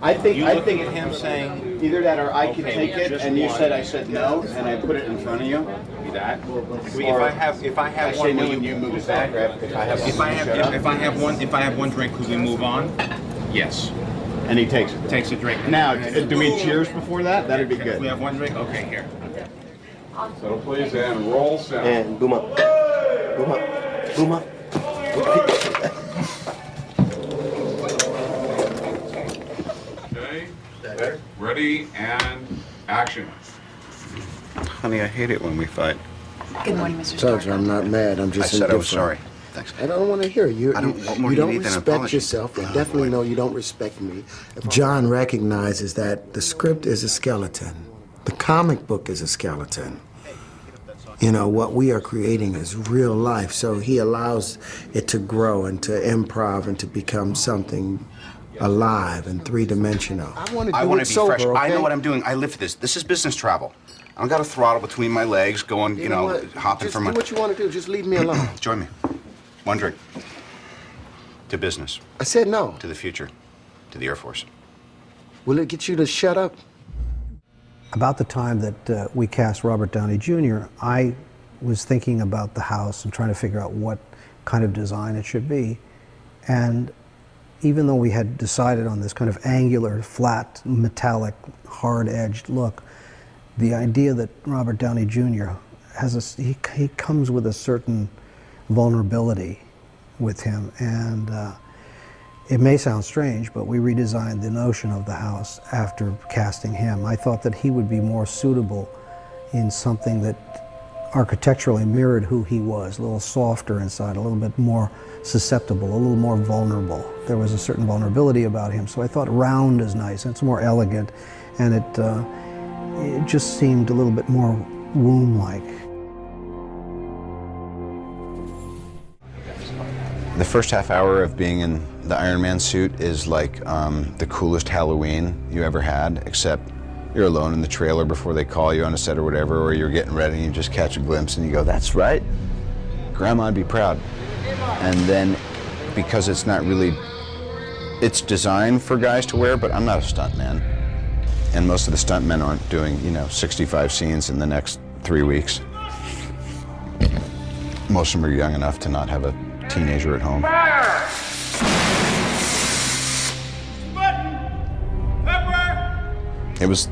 I think at him saying either that or I can okay, take it, just and you one. said I said no, and I put it in front of you. Be that. Or If I have I one, say no will and you move it back. If I have one, If I shut up. have one drink, could we move on? Yes. And he takes it. Takes a drink. Now, do we cheers before that? That'd be If good. we have one drink, okay, here. So please, and roll sound. And boom up. Boom up. Boom up. Okay. Ready and action. Honey, I hate it when we fight. Good morning, Mr. Told Stark. you I'm not mad. I'm I just said I indifferent. was sorry. Thanks. I don't want to hear you. What more You do you don't need than an respect apology? yourself. And Oh, definitely boy. know you don't respect me. John recognizes that the script is a skeleton. The comic book is a skeleton. You know, what we are creating is real life, so he allows it to grow and to improv and to become something alive and three-dimensional. I want to be fresh. I know what I'm doing. I live for this. This is business travel. I don't got a throttle between my legs going, you know, what? hopping Just from do my... what you want to do. Just leave me alone. Join me. One drink. To business. I said no. To the future. To the Air Force. Will it get you to shut up? About the time that we cast Robert Downey Jr., I was thinking about the house and trying to figure out what kind of design it should be. And even though we had decided on this kind of angular, flat, metallic, hard-edged look, the idea that Robert Downey Jr. has he comes with a certain vulnerability with him, and it may sound strange, but we redesigned the notion of the house after casting him. I thought that he would be more suitable in something that architecturally mirrored who he was, a little softer inside, a little bit more susceptible, a little more vulnerable. There was a certain vulnerability about him, so I thought round is nice, and it's more elegant, and it just seemed a little bit more womb-like. The first half hour of being in the Iron Man suit is like the coolest Halloween you ever had, except you're alone in the trailer before they call you on a set or whatever, or you're getting ready and you just catch a glimpse and you go, that's right, Grandma'd be proud. And then, because it's not really, it's designed for guys to wear, but I'm not a stuntman. And most of the stuntmen aren't doing, 65 scenes in the next 3 weeks. Most of them are young enough to not have a teenager at home. It was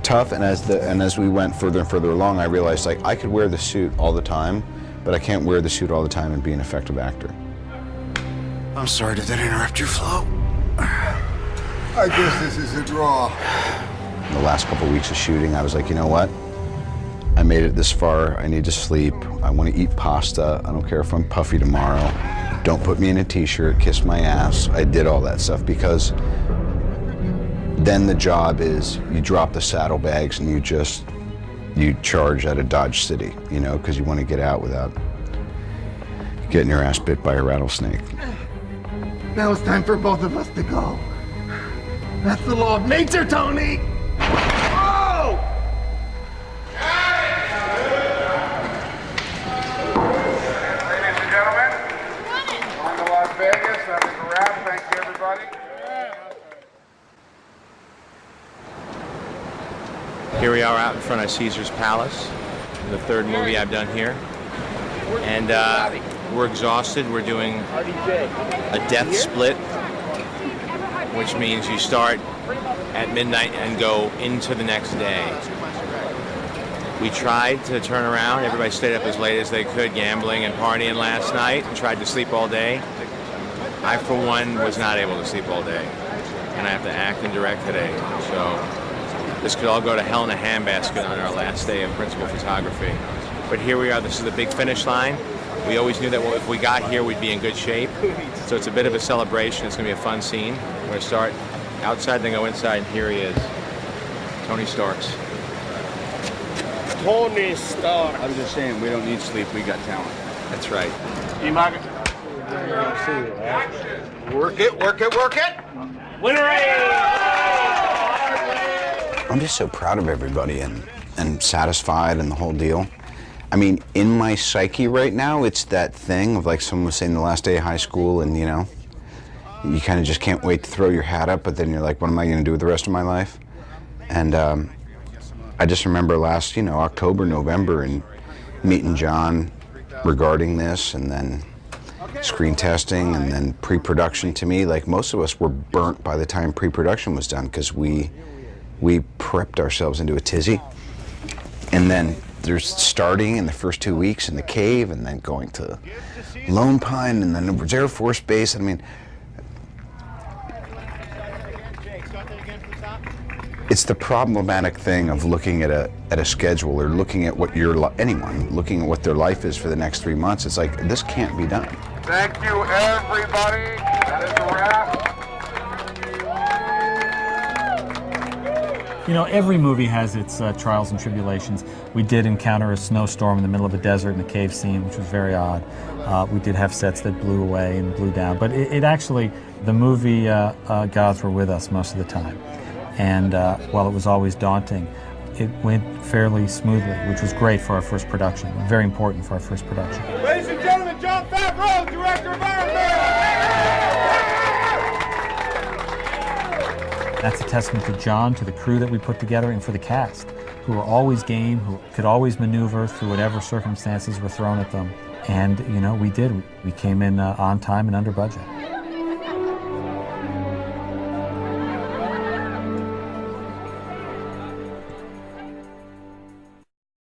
tough, and as we went further and further along, I realized I could wear the suit all the time, but I can't wear the suit all the time and be an effective actor. I'm sorry, did that interrupt your flow? I guess this is a draw. In the last couple of weeks of shooting, I was like, you know what? I made it this far. I need to sleep. I want to eat pasta. I don't care if I'm puffy tomorrow. Don't put me in a t-shirt, kiss my ass. I did all that stuff because then the job is you drop the saddlebags and you charge out of Dodge City, because you want to get out without getting your ass bit by a rattlesnake. Now it's time for both of us to go. That's the law of nature, Tony! Oh! Ladies and gentlemen, on to Las Vegas. That is a wrap. Thank you, everybody. Here we are out in front of Caesar's Palace, the third movie I've done here. And we're exhausted. We're doing a death split, which means you start at midnight and go into the next day. We tried to turn around. Everybody stayed up as late as they could, gambling and partying last night, and tried to sleep all day. I, for one, was not able to sleep all day, and I have to act and direct today. So this could all go to hell in a handbasket on our last day of principal photography. But here we are. This is the big finish line. We always knew that if we got here, we'd be in good shape. So it's a bit of a celebration. It's going to be a fun scene. We're going to start outside, then go inside, and here he is, Tony Starks. Tony Stark. I was just saying, we don't need sleep. We got talent. That's right. Work it, work it, work it! I'm just so proud of everybody and satisfied and the whole deal. I mean, in my psyche right now, it's that thing of like someone was saying the last day of high school and, you kind of just can't wait to throw your hat up, but then you're like, what am I going to do with the rest of my life? And I just remember last, October, November, and meeting John regarding this, and then screen testing, and then pre-production. To me, like, most of us were burnt by the time pre-production was done, because we prepped ourselves into a tizzy. And then there's starting in the first 2 weeks in the cave, and then going to Lone Pine, and then it was Air Force Base. I mean, it's the problematic thing of looking at a schedule, or looking at what anyone looking at what their life is for the next 3 months. It's like, this can't be done. Thank you, everybody. That is a wrap. Every movie has its trials and tribulations. We did encounter a snowstorm in the middle of a desert in the cave scene, which was very odd. We did have sets that blew away and blew down, but it actually, the movie gods were with us most of the time. And while it was always daunting, it went fairly smoothly, which was great for our first production, very important for our first production. Ladies and gentlemen, John Favreau, director of Iron Man. That's a testament to John, to the crew that we put together, and for the cast, who were always game, who could always maneuver through whatever circumstances were thrown at them. And, we did. We came in on time and under budget.